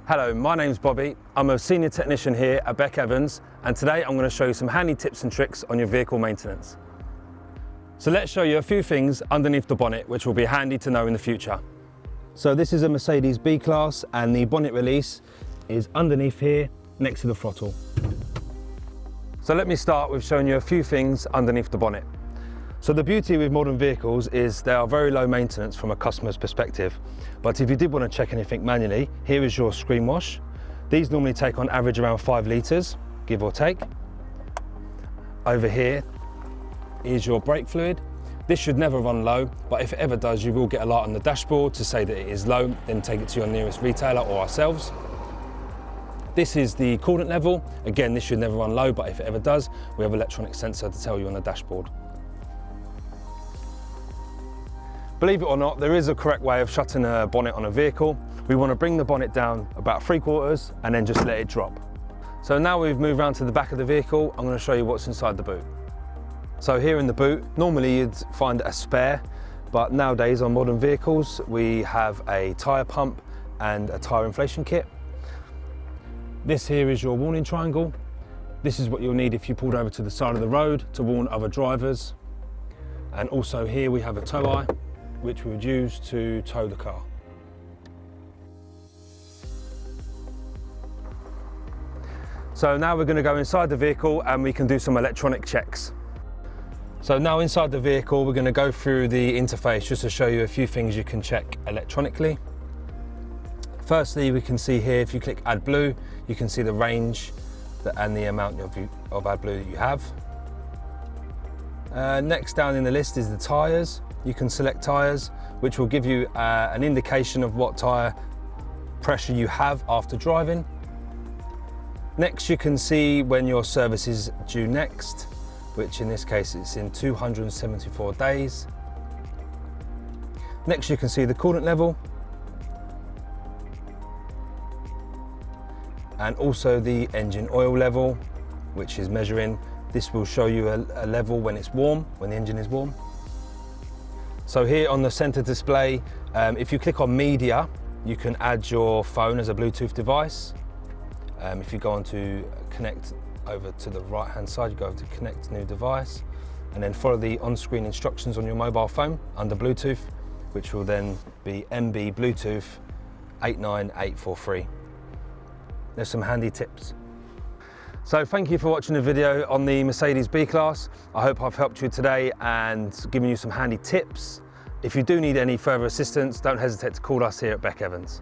Hello, my name's Bobby. I'm a senior technician here at Beck Evans, and today I'm going to show you some handy tips and tricks on your vehicle maintenance. So let's show you a few things underneath the bonnet which will be handy to know in the future. So this is a Mercedes B Class and the bonnet release is underneath here next to the throttle. So let me start with showing you a few things underneath the bonnet. So the beauty with modern vehicles is they are very low maintenance from a customer's perspective. But if you did want to check anything manually, here is your screen wash. These normally take on average around 5 litres, give or take. Over here is your brake fluid. This should never run low, but if it ever does, you will get a light on the dashboard to say that it is low, then take it to your nearest retailer or ourselves. This is the coolant level. Again, this should never run low, but if it ever does, we have an electronic sensor to tell you on the dashboard. Believe it or not, there is a correct way of shutting a bonnet on a vehicle. We want to bring the bonnet down about 3/4 and then just let it drop. So now we've moved around to the back of the vehicle, I'm going to show you what's inside the boot. So here in the boot, normally you'd find a spare, but nowadays on modern vehicles, we have a tyre pump and a tyre inflation kit. This here is your warning triangle. This is what you'll need if you pulled over to the side of the road to warn other drivers. And also here we have a tow eye, which we would use to tow the car. So now we're going to go inside the vehicle and we can do some electronic checks. So now inside the vehicle, we're going to go through the interface just to show you a few things you can check electronically. Firstly, we can see here, if you click AdBlue, you can see the range and the amount of AdBlue that you have. Next down in the list is the tyres. You can select tyres, which will give you an indication of what tyre pressure you have after driving. Next, you can see when your service is due next, which in this case it's in 274 days. Next, you can see the coolant level, and also the engine oil level, which is measuring. This will show you a level when it's warm, when the engine is warm. So here on the center display, if you click on media, you can add your phone as a Bluetooth device. If you go on to connect over to the right hand side, you go over to connect new device, and then follow the on-screen instructions on your mobile phone under Bluetooth, which will then be MB Bluetooth 89843. There's some handy tips. So thank you for watching the video on the Mercedes B Class. I hope I've helped you today and given you some handy tips. If you do need any further assistance, don't hesitate to call us here at Beck Evans.